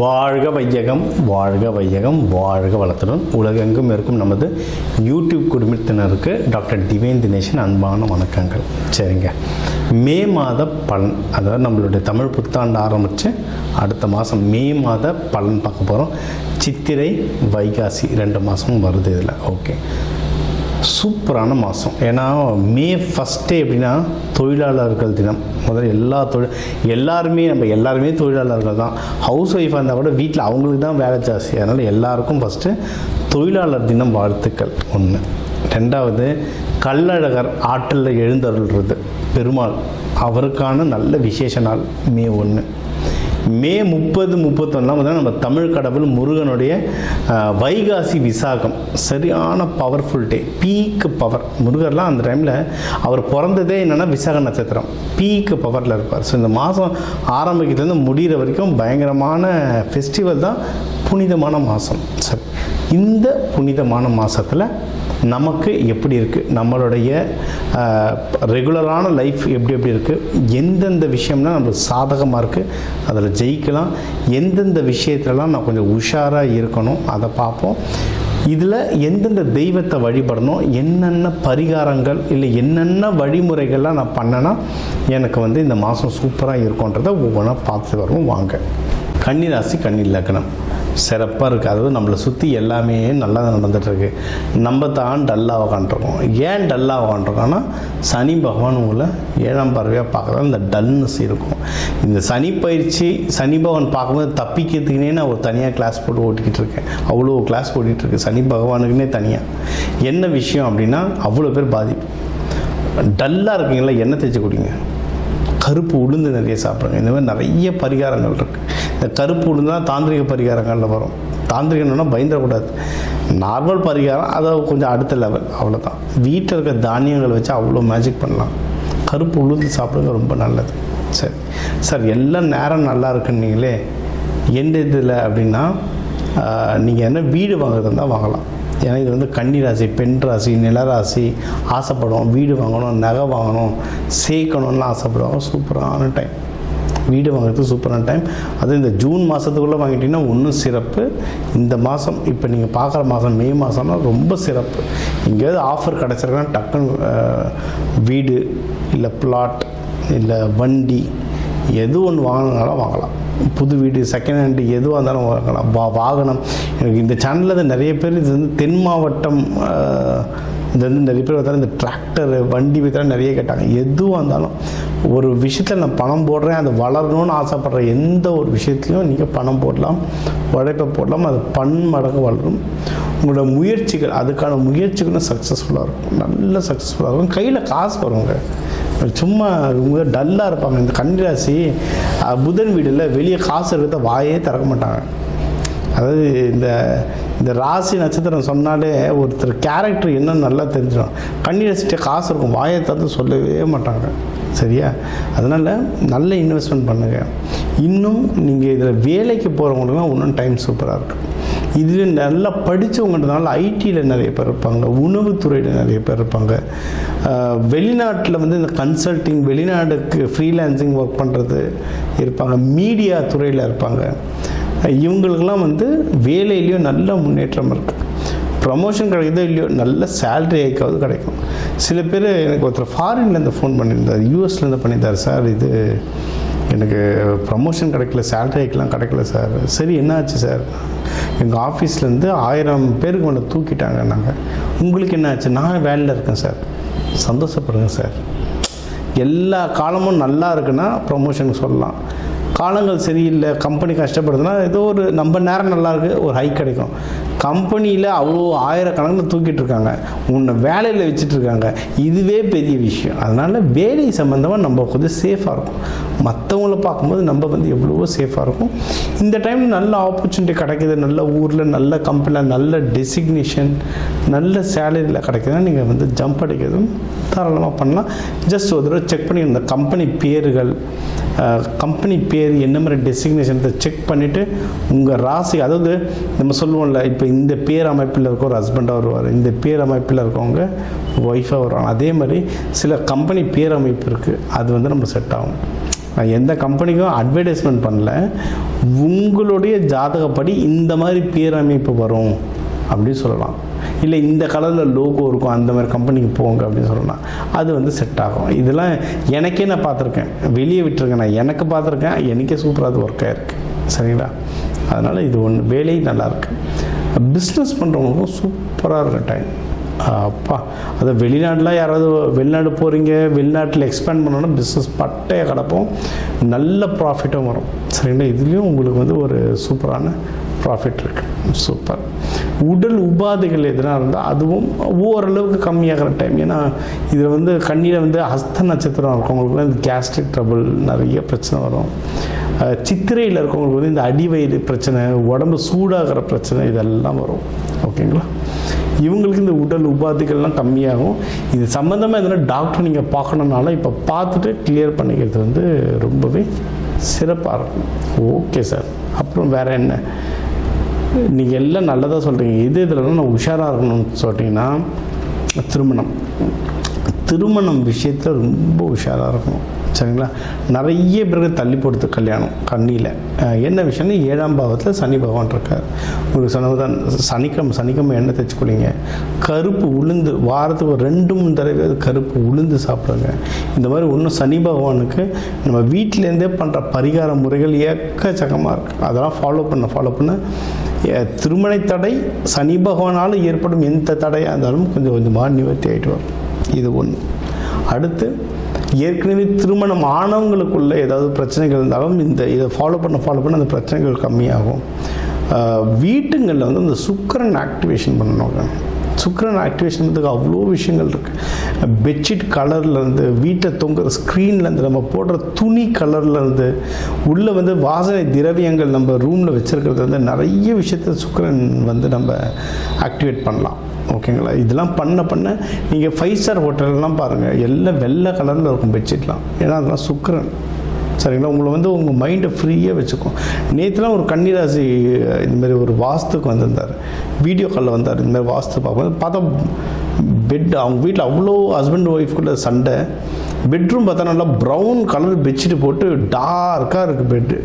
வாழ்க வையகம், வாழ்க வையகம், வாழ்க வளத்துடன் உலகெங்கும் இருக்கும் நமது யூடியூப் குடும்பத்தினருக்கு டாக்டர் டிவைன் தினேஷன் அன்பான வணக்கங்கள். சரிங்க, மே மாத பலன், அதாவது நம்மளுடைய தமிழ் புத்தாண்டு ஆரம்பித்து அடுத்த மாதம் மே மாத பலன் பார்க்க போகிறோம். சித்திரை வைகாசி 2 மாதமும் வருது இதில். ஓகே, சூப்பரான மாதம். ஏன்னா மே ஃபஸ்ட்டே எப்படின்னா தொழிலாளர்கள் தினம். முதல்ல எல்லாருமே தொழிலாளர்கள் தான். ஹவுஸ் ஒய்ஃபாக இருந்தால் கூட வீட்டில் அவங்களுக்கு தான் வேலை ஜாஸ்தி. அதனால் எல்லாருக்கும் ஃபஸ்ட்டு தொழிலாளர் தினம் வாழ்த்துக்கள் ஒன்று. ரெண்டாவது, கள்ளழகர் ஆற்றில் எழுந்தருள்றது பெருமாள், அவருக்கான நல்ல விசேஷ நாள் மே 1. மே 30, 31 நம்ம தமிழ் கடவுள் முருகனுடைய வைகாசி விசாகம், சரியான பவர்ஃபுல் டே, பீக் பவர். முருகர்லாம் அந்த டைமில் அவர் பிறந்ததே என்னென்னா விசாக நட்சத்திரம், பீக் பவரில் இருப்பார். ஸோ இந்த மாதம் ஆரம்பிக்கிறதுலேருந்து முடிகிற வரைக்கும் பயங்கரமான ஃபெஸ்டிவல் தான், புனிதமான மாதம். சரி, இந்த புனிதமான மாதத்தில் நமக்கு எப்படி இருக்குது, நம்மளுடைய ரெகுலரான லைஃப் எப்படி இருக்குது, எந்தெந்த விஷயம்னா நம்மளுக்கு சாதகமாக இருக்குது, அதில் ஜெயிக்கலாம், எந்தெந்த விஷயத்துலலாம் நான் கொஞ்சம் உஷாராக இருக்கணும் அதை பார்ப்போம். இதில் எந்தெந்த தெய்வத்தை வழிபடணும், என்னென்ன பரிகாரங்கள் இல்லை என்னென்ன வழிமுறைகள்லாம் நான் பண்ணேன்னா எனக்கு இந்த மாதம் சூப்பராக இருக்கும்ன்றதை ஒவ்வொன்றா பார்த்து வருவோம். வாங்க. கன்னிராசி, கன்னி லக்னம் சிறப்பாக இருக்குது. அதாவது நம்மளை சுற்றி எல்லாமே நல்லா தான் நடந்துகிட்ருக்கு. நம்ம தான் டல்லாக உக்காண்ட்ருக்கோம். ஏன் டல்லாக உக்காண்ட்ருக்கோன்னா சனி பகவான் உங்களை 7ஆம் பார்வையாக பார்க்குறதா இந்த டல்னஸ் இருக்கும். இந்த சனி பயிற்சி, சனி பகவான் பார்க்கும்போது தப்பிக்கிறதுக்குனே நான் ஒரு தனியாக கிளாஸ் போட்டு ஓட்டிக்கிட்டு இருக்கேன். அவ்வளோ கிளாஸ் ஓட்டிகிட்ருக்கு சனி பகவானுக்குன்னே தனியாக. என்ன விஷயம் அப்படின்னா, அவ்வளோ பேர் பாதிப்பு. டல்லாக இருக்கீங்களா, எண்ணெய் தேய்ச்சி குடிங்க, கருப்பு உளுந்து நிறைய சாப்பிடுங்க. இந்த மாதிரி நிறைய பரிகாரங்கள் இருக்குது. இந்த கருப்பு உளுந்து தான் தாந்திரிக பரிகாரங்களில் வரும். தாந்திரிகம்னா பயந்துடக்கூடாது, நார்மல் பரிகாரம், அதை கொஞ்சம் அடுத்த லெவல், அவ்வளோதான். வீட்டில் இருக்க தானியங்கள் வச்சு அவ்வளோ மேஜிக் பண்ணலாம். கருப்பு உளுந்து சாப்பிடுங்க, ரொம்ப நல்லது. சரி சார், எல்லாம் நேரம் நல்லா இருக்குன்னீங்களே, எந்த இதில் அப்படின்னா நீங்கள் என்ன வீடு வாங்குறது இருந்தால் வாங்கலாம். ஏன்னா இது கன்னி ராசி, பெண் ராசி, நிலராசி, ஆசைப்படுவோம் வீடு வாங்கணும், நகை வாங்கணும், சேர்க்கணும்னு ஆசைப்படுவாங்க. சூப்பரான டைம், வீடு வாங்குறதுக்கு சூப்பரான டைம். அது இந்த ஜூன் மாதத்துக்குள்ளே வாங்கிட்டிங்கன்னா இன்னும் சிறப்பு. இந்த மாதம் இப்போ நீங்கள் பார்க்குற மாதம் மே மாதம்னா ரொம்ப சிறப்பு. எங்கேயாவது ஆஃபர் கிடச்சிருக்கான்னா டக்குன்னு வீடு இல்லை பிளாட் இல்லை வண்டி எது ஒன்று வாங்கினாலும் வாங்கலாம். புது வீடு, செகண்ட் ஹேண்டு, எதுவாக இருந்தாலும் வாங்கலாம். வாகனம். எனக்கு இந்த சேனலில் நிறைய பேர் இது தென் மாவட்டம் இது நிறைய பேர் பார்த்தாலும் இந்த டிராக்டர் வண்டி பற்றிலாம் நிறைய கேட்டாங்க. எதுவாக இருந்தாலும் ஒரு விஷயத்தில் நான் பணம் போடுறேன், அது வளரணும்னு ஆசைப்படுற எந்த ஒரு விஷயத்துலையும் நீங்கள் பணம் போடலாம், உழைப்பை போடலாம், அது பன்மடங்கு வளரும். உங்களோட முயற்சிகள், அதுக்கான முயற்சிகளும் சக்ஸஸ்ஃபுல்லாக இருக்கும், நல்ல சக்ஸஸ்ஃபுல்லாக இருக்கும். கையில் காசு வருங்க. சும்மா இவங்க டல்லாக இருப்பாங்க. இந்த கன்னிராசி புதன் வீடில் வெளியே காசு இருக்கிறத வாயே திறக்க மாட்டாங்க. அதாவது இந்த ராசி நட்சத்திரம் சொன்னாலே ஒருத்தர் கேரக்டர் என்னன்னு நல்லா தெரிஞ்சிடும். கன்னிராசிட்ட காசு இருக்கும், வாயை திறந்து சொல்லவே மாட்டாங்க. சரியா? அதனால் நல்ல இன்வெஸ்ட்மெண்ட் பண்ணுங்கள். இன்னும் நீங்கள் இதில் வேலைக்கு போகிறவங்களுக்குலாம் இன்னும் டைம் சூப்பராக இருக்குது. இதில் நல்லா படித்தவங்கன்றதுனால ஐடியில் நிறைய பேர் இருப்பாங்க, உணவுத்துறையில் நிறைய பேர் இருப்பாங்க, வெளிநாட்டில் இந்த கன்சல்டிங், வெளிநாடுக்கு ஃப்ரீலான்சிங் ஒர்க் பண்ணுறது இருப்பாங்க, மீடியா துறையில் இருப்பாங்க. இவங்களுக்கெல்லாம் வேலையிலையும் நல்ல முன்னேற்றம் இருக்குது. ப்ரமோஷன் கிடைக்குதோ இல்லையோ, நல்ல சேலரி ஹைக்காவது கிடைக்கும். சில பேர் எனக்கு ஒருத்தர் ஃபாரின்லேருந்து ஃபோன் பண்ணியிருந்தார், யூஎஸ்லேருந்து பண்ணியிருந்தார். சார், இது எனக்கு ப்ரமோஷன் கிடைக்கல, சேலரி ஹைக்கெலாம் கிடைக்கல சார். சரி, என்ன ஆச்சு சார்? எங்கள் ஆஃபீஸ்லேருந்து 1000 பேருக்கு மேலே தூக்கிட்டாங்க. நாங்கள், உங்களுக்கு என்ன ஆச்சு? நான் வேலையில் இருக்கேன் சார். சந்தோஷப்படுங்க சார். எல்லா காலமும் நல்லா இருக்குன்னா ப்ரமோஷன் சொல்லலாம். காலங்கள் சரியில்லை, கம்பெனி கஷ்டப்படுதுன்னா ஏதோ ஒரு நம்ம நேரம் நல்லா இருக்குது, ஒரு ஹைக் கிடைக்கும். கம்பெனியில் அவ்வளோ 1000 கணக்கில் தூக்கிட்டு இருக்காங்க, உன்னை வேலையில் வச்சுட்ருக்காங்க, இதுவே பெரிய விஷயம். அதனால் வேலை சம்மந்தமாக நம்ம கொஞ்சம் சேஃபாக இருக்கும். மற்றவங்கள பார்க்கும்போது நம்ம எவ்வளவோ சேஃபாக இருக்கும். இந்த டைமில் நல்ல ஆப்பர்ச்சுனிட்டி கிடைக்கிது, நல்ல ஊரில், நல்ல கம்பெனியில், நல்ல டெசிக்னேஷன், நல்ல சேலரியில் கிடைக்குதுன்னா நீங்கள் ஜம்ப் அடிக்கிறதும் தாராளமாக பண்ணலாம். ஜஸ்ட் ஒரு தடவை செக் பண்ணி இந்த கம்பெனி பேர்கள், கம்பெனி பேர் என்ன மாதிரி டெசிக்னேஷன் செக் பண்ணிவிட்டு உங்கள் ராசி, அதாவது நம்ம சொல்லுவோம்ல, இப்போ இந்த பேர் அமைப்பில் இருக்க ஒரு ஹஸ்பண்டாக வருவார், இந்த பேர் அமைப்பில் இருக்கவங்க ஒய்ஃபாக வருவாங்க. அதே மாதிரி சில கம்பெனி பேர் அமைப்பு இருக்குது, அது நம்ம செட் ஆகும். நான் எந்த கம்பெனிக்கும் அட்வர்டைஸ்மெண்ட் பண்ணல. உங்களுடைய ஜாதகப்படி இந்த மாதிரி பேர் அமைப்பு வரும் அப்படின்னு சொல்லலாம். இல்லை இந்த கலரில் லோகோ இருக்கும், அந்த மாதிரி கம்பெனிக்கு போங்க அப்படின்னு சொல்லலாம். அது வந்து செட் ஆகும். இதெல்லாம் எனக்கே நான் பார்த்துருக்கேன், வெளியே விட்டுருக்கேன், நான் எனக்கு பார்த்துருக்கேன், எனக்கே சூப்பராக அது ஒர்க் ஆகிருக்கு. சரிங்களா? அதனால் இது ஒன்று வேலை நல்லாயிருக்கு. பிஸ்னஸ் பண்ணுறவங்களுக்கும் சூப்பராக இருக்கும் டைம். அப்பா, அதை வெளிநாட்டில் யாராவது வெளிநாடு போகிறீங்க, வெளிநாட்டில் எக்ஸ்பேண்ட் பண்ணோன்னா பிஸ்னஸ் பட்டையை கிடப்போம், நல்ல ப்ராஃபிட்டும் வரும். சரிங்களா? இதுலேயும் உங்களுக்கு வந்து ஒரு சூப்பரான ப்ராஃபிட் இருக்குது. சூப்பர். உடல் உபாதைகள் எதுனா இருந்தால் அதுவும் ஓரளவுக்கு கம்மியாகிற டைம். ஏன்னா இதில் வந்து கண்ணியில் வந்து ஹஸ்த நட்சத்திரம் இருக்கவங்களுக்குலாம் இந்த கேஸ்ட்ரிக் ட்ரபிள் நிறைய பிரச்சனை வரும். சித்திரையில் இருக்கவங்களுக்கு வந்து இந்த அடிவயிறு பிரச்சனை, உடம்பு சூடாகிற பிரச்சனை, இதெல்லாம் வரும். ஓகேங்களா? இவங்களுக்கு இந்த உடல் உபாதைகள்லாம் கம்மியாகும். இது சம்மந்தமாக எதனா டாக்டர் நீங்கள் பார்க்கணுன்னால இப்போ பார்த்துட்டு கிளியர் பண்ணிக்கிறது வந்து ரொம்பவே சிறப்பாக இருக்கும். Okay sir. அப்புறம் வேறு என்ன? நீங்கள் எல்லாம் நல்லதாக சொல்கிறீங்க. இதெல்லாம் நான் உஷாராக இருக்கணும்னு சொல்லிட்டீங்கன்னா, திருமணம் விஷயத்தில் ரொம்ப உஷாராக இருக்கணும். சரிங்களா? நிறைய பேருக்கு தள்ளி போடுது கல்யாணம் கண்ணியில். என்ன விஷயம்னா, 7ஆம் பாவத்தில் சனி பகவான் இருக்கார். உங்களுக்கு சொன்னதான் சனிக்கிழமை எண்ணெய் தைச்சிக்கொள்ளிங்க. கருப்பு உளுந்து வாரத்துக்கு 2-3 தடவை கருப்பு உளுந்து சாப்பிடுங்க. இந்த மாதிரி ஒன்றும் சனி பகவானுக்கு நம்ம வீட்டிலேருந்தே பண்ணுற பரிகார முறைகள் எக்கச்சக்கமாக இருக்குது. அதெல்லாம் ஃபாலோ பண்ண திருமண தடை சனி பகவானால் ஏற்படும் எந்த தடையாக இருந்தாலும் கொஞ்சம் கொஞ்சமாக நிவர்த்தி ஆகிட்டு வரும். இது ஒன்று. அடுத்து, ஏற்கனவே திருமணம் ஆனவங்களுக்குள்ள ஏதாவது பிரச்சனைகள் இருந்தாலும் இதை ஃபாலோ பண்ண அந்த பிரச்சனைகள் கம்மியாகும். வீட்டுங்களில் வந்து அந்த சுக்கிரன் ஆக்டிவேஷன் பண்ணணுங்க. சுக்கிரன் ஆக்டிவேஷன் பண்ணுறதுக்கு அவ்வளோ விஷயங்கள் இருக்குது. பெட்ஷீட் கலர்லேருந்து, வீட்டை தொங்குற ஸ்க்ரீன்லேருந்து, நம்ம போடுற துணி கலர்லேருந்து, உள்ளே வந்து வாசனை திரவியங்கள் நம்ம ரூமில் வச்சுருக்கிறது வந்து நிறைய விஷயத்த சுக்கிரன் வந்து நம்ம ஆக்டிவேட் பண்ணலாம். ஓகேங்களா? இதெல்லாம் பண்ண நீங்கள் 5 ஸ்டார் ஹோட்டல்லாம் பாருங்கள், எல்லாம் வெள்ளை கலரில் இருக்கும் பெட்ஷீட்லாம். ஏன்னா அதெல்லாம் சுக்கிரன். சரிங்களா? உங்களை வந்து உங்கள் மைண்டை ஃப்ரீயாக வச்சுக்கும். நேற்றுலாம் ஒரு கன்னிராசி இதுமாரி ஒரு வாஸ்துக்கு வந்திருந்தார், வீடியோ காலில் வந்தார். இதுமாதிரி வாஸ்து பார்த்தா பெட், அவங்க வீட்டில் அவ்வளோ ஹஸ்பண்ட் ஒய்ஃப்குள்ள சண்டை. பெட்ரூம் பார்த்தா நல்லா ப்ரௌன் கலர் பெட்ஷீட் போட்டு டார்க்காக இருக்குது பெட்டு.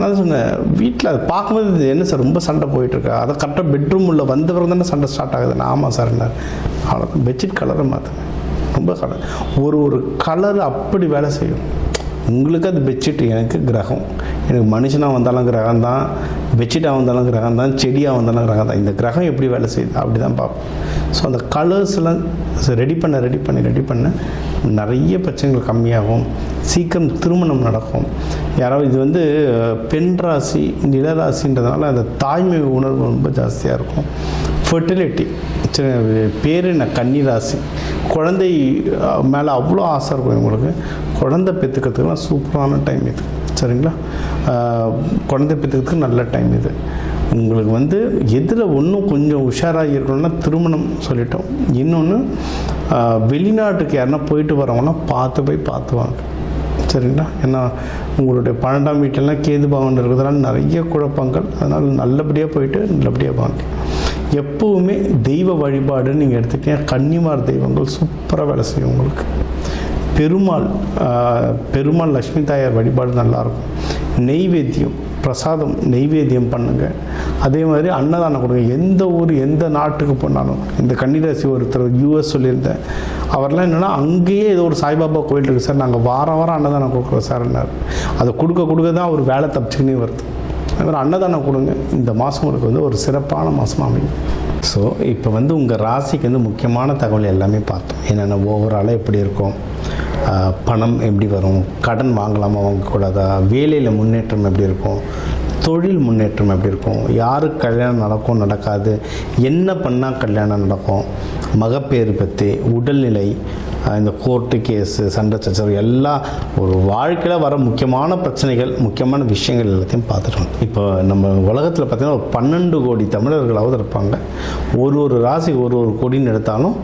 நான் சொன்னேன், வீட்டில் அது பார்க்கும்போது என்ன சார் ரொம்ப சண்டை போயிட்டுருக்கா? அதை கரெக்டாக பெட்ரூம் உள்ள வந்த பிறகு தானே சண்டை ஸ்டார்ட் ஆகுது. ஆமாம் சார். அவ்வளோதான், பெட்ஷீட் கலரை மாற்றுங்க. ரொம்ப கலர் ஒரு கலர் அப்படி வேலை செய்யும். உங்களுக்கு அது பெட்ஷீட், எனக்கு கிரகம். எனக்கு மனுஷனாக வந்தாலும் கிரகம் தான், பெட்ஷீட்டாக வந்தாலும் கிரகம் தான், செடியாக வந்தாலும் கிரகம் தான். இந்த கிரகம் எப்படி வேலை செய்யுது அப்படி தான் பார்ப்போம். ஸோ அந்த கலர்ஸ்லாம் ரெடி பண்ண நிறைய பிரச்சனைகள் கம்மியாகும். சீக்கிரம் திருமணம் நடக்கும். யாராவது இது வந்து பெண் ராசி, நிலராசின்றதுனால அந்த தாய்மை உணர்வு ரொம்ப ஜாஸ்தியாக இருக்கும். ஃபெர்டிலிட்டி பேர் என்ன, கன்னி ராசி. குழந்தை மேலே அவ்வளோ ஆசை இருக்கும் உங்களுக்கு. குழந்தை பெற்றுக்கிறதுக்குலாம் சூப்பரான டைம் இது. சரிங்களா? குழந்தை பெற்றுக்கிறதுக்கு நல்ல டைம் இது. உங்களுக்கு வந்து எதில் ஒன்றும் கொஞ்சம் உஷாராக இருக்கணும்னா திருமணம் சொல்லிட்டோம். இன்னொன்று, வெளிநாட்டுக்கு யாருன்னா போயிட்டு வரவங்கன்னா பார்த்து வாங்க. சரிங்களா? ஏன்னா உங்களுடைய 12ஆம் வீட்டிலலாம் கேது பகவான் இருக்கிறதுனால நிறைய குழப்பங்கள். அதனால் நல்லபடியாக போயிட்டு நல்லபடியாக வாங்க. எப்போவுமே தெய்வ வழிபாடு நீங்கள் எடுத்துக்கிட்டீங்கன்னா கன்னிமார் தெய்வங்கள் சூப்பராக வேலை செய்யும் உங்களுக்கு. பெருமாள் லக்ஷ்மி தாயார் வழிபாடு நல்லாயிருக்கும். நெய்வேத்தியம், பிரசாதம் நெய்வேத்தியம் பண்ணுங்கள். அதே மாதிரி அன்னதானம் கொடுங்க. எந்த ஊர் எந்த நாட்டுக்கு போனாலும், இந்த கன்னிராசி ஒருத்தர் US சொல்லியிருந்தேன், அவர்லாம் என்னென்னா அங்கேயே ஏதோ ஒரு சாய்பாபா கோயில் இருக்குது சார், நாங்கள் வாரம் அன்னதானம் கொடுக்குறோம் சார்னார். அதை கொடுக்க தான் அவர் வேலை தப்பிச்சுக்கினே வருது. அதுமாதிரி அன்னதானம் கொடுங்க. இந்த மாதம் உங்களுக்கு வந்து ஒரு சிறப்பான மாதமாக அமையும். ஸோ இப்போ வந்து உங்கள் ராசிக்கு வந்து முக்கியமான தகவல் எல்லாமே பார்த்தோம். என்னென்ன ஓவராலாக எப்படி இருக்கும், பணம் எப்படி வரும், கடன் வாங்கலாமா வாங்கக்கூடாதா, வேலையில் முன்னேற்றம் எப்படி இருக்கும், தொழில் முன்னேற்றம் எப்படி இருக்கும், யாருக்கு கல்யாணம் நடக்கும் நடக்காது, என்ன பண்ணால் கல்யாணம் நடக்கும், மகப்பேறு பற்றி, உடல்நிலை, இந்த கோர்ட்டு கேஸு, சண்டை சச்சரவு எல்லாம் ஒரு வாழ்க்கையில் வர முக்கியமான பிரச்சனைகள், முக்கியமான விஷயங்கள் எல்லாத்தையும் பார்த்துட்டோம். இப்போ நம்ம உலகத்தில் பார்த்திங்கன்னா ஒரு 12 கோடி தமிழர்களாவது இருப்பாங்க. ஒரு ராசி ஒரு கோடின்னு எடுத்தாலும்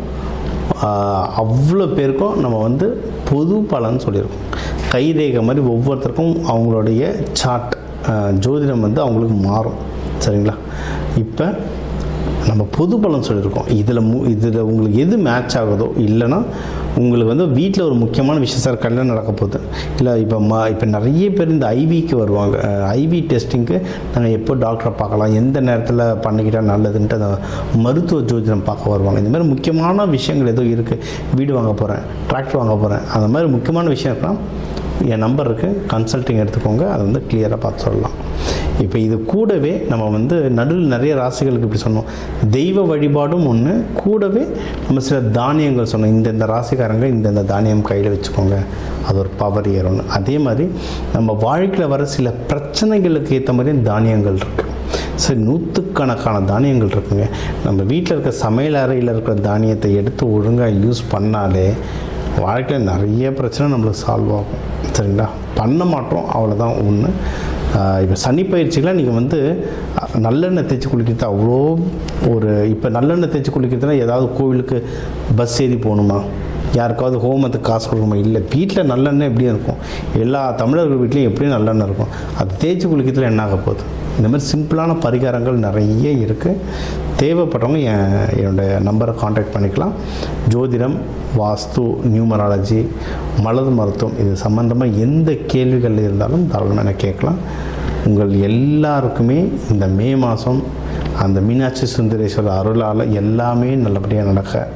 அவ்வளோ பேருக்கும் நம்ம வந்து பொது பலன் சொல்லியிருக்கோம். கைரேகை மாதிரி ஒவ்வொருத்தருக்கும் அவங்களுடைய சார்ட், ஜோதிடம் வந்து அவங்களுக்கு மாறும். சரிங்களா? இப்போ நம்ம பொது பலன் சொல்லியிருக்கோம். இதில் உங்களுக்கு எது மேட்ச் ஆகுதோ, இல்லைன்னா உங்களுக்கு வந்து வீட்டில் ஒரு முக்கியமான விஷயம் சார் கல்யாணம் நடக்க போகுது, இல்லை இப்போ நிறைய பேர் இந்த ஐவிக்கு வருவாங்க. ஐவி டெஸ்டிங்க்கு நாங்கள் எப்போ டாக்டரை பார்க்கலாம், எந்த நேரத்தில் பண்ணிக்கிட்டால் நல்லதுன்ட்டு அந்த மருத்துவ ஜோதிடம் பார்க்க வருவாங்க. இந்த மாதிரி முக்கியமான விஷயங்கள் ஏதோ இருக்குது, வீடு வாங்க போகிறேன், டிராக்டர் வாங்க போகிறேன், அந்த மாதிரி முக்கியமான விஷயம் இருக்கலாம், என் நம்பர் இருக்குது, கன்சல்ட்டிங் எடுத்துக்கோங்க, அதை வந்து கிளியராக பார்த்து சொல்லலாம். இப்போ இது கூடவே நம்ம வந்து நடுவில் நிறைய ராசிகளுக்கு இப்படி சொன்னோம், தெய்வ வழிபாடும் ஒன்று, கூடவே நம்ம சில தானியங்கள் சொன்னோம், இந்தந்த ராசிக்காரங்க இந்தந்த தானியம் கையில் வச்சுக்கோங்க, அது ஒரு பவர் ஏறணும். அதே மாதிரி நம்ம வாழ்க்கையில் வர சில பிரச்சனைகளுக்கு ஏற்ற மாதிரி தானியங்கள் இருக்குது. சரி, நூற்றுக்கணக்கான தானியங்கள் இருக்குங்க. நம்ம வீட்டில் இருக்க சமையல் அறையில் இருக்கிற தானியத்தை எடுத்து ஒழுங்காக யூஸ் பண்ணாலே வாழ்க்கையில் நிறைய பிரச்சனை நம்மளுக்கு சால்வ் ஆகும். சரிங்களா? பண்ண மாட்டோம், அவ்வளோதான் ஒன்று. இப்போ சனி பயிற்சிகளாக நீங்கள் வந்து நல்லெண்ணெய் தேய்ச்சி குளிக்கிறது அவ்வளோ இப்போ நல்லெண்ணெய் தேய்ச்சி குளிக்கிறதுனா ஏதாவது கோவிலுக்கு பஸ் ஏறி போகணுமா, யாருக்காவது ஹோமத்துக்கு காசு கொடுக்கணுமா? இல்லை, வீட்டில் நல்லெண்ணெய் எப்படியும் இருக்கும், எல்லா தமிழர்கள் வீட்லேயும் எப்படியும் நல்லெண்ணெய் இருக்கும், அது தேய்ச்சி குளிக்கிறதுல என்ன ஆக போகுது? இந்த மாதிரி சிம்பிளான பரிகாரங்கள் நிறைய இருக்குது. தேவைப்படுறவங்க என்னோடய நம்பரை காண்டாக்ட் பண்ணிக்கலாம். ஜோதிடம், வாஸ்து, நியூமராலஜி, மலர் மருத்துவம், இது சம்மந்தமாக எந்த கேள்விகள் இருந்தாலும் தாராளமாக எனக்கு கேட்கலாம். உங்கள் எல்லாருக்குமே இந்த மே மாதம் அந்த மீனாட்சி சுந்தரேஸ்வரர் அருளால் எல்லாமே நல்லபடியாக நடக்க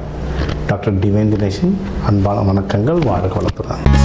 டாக்டர் டிவைன் தினேஷன் அன்பான வணக்கங்கள். வாழ்க வளத்துடன்.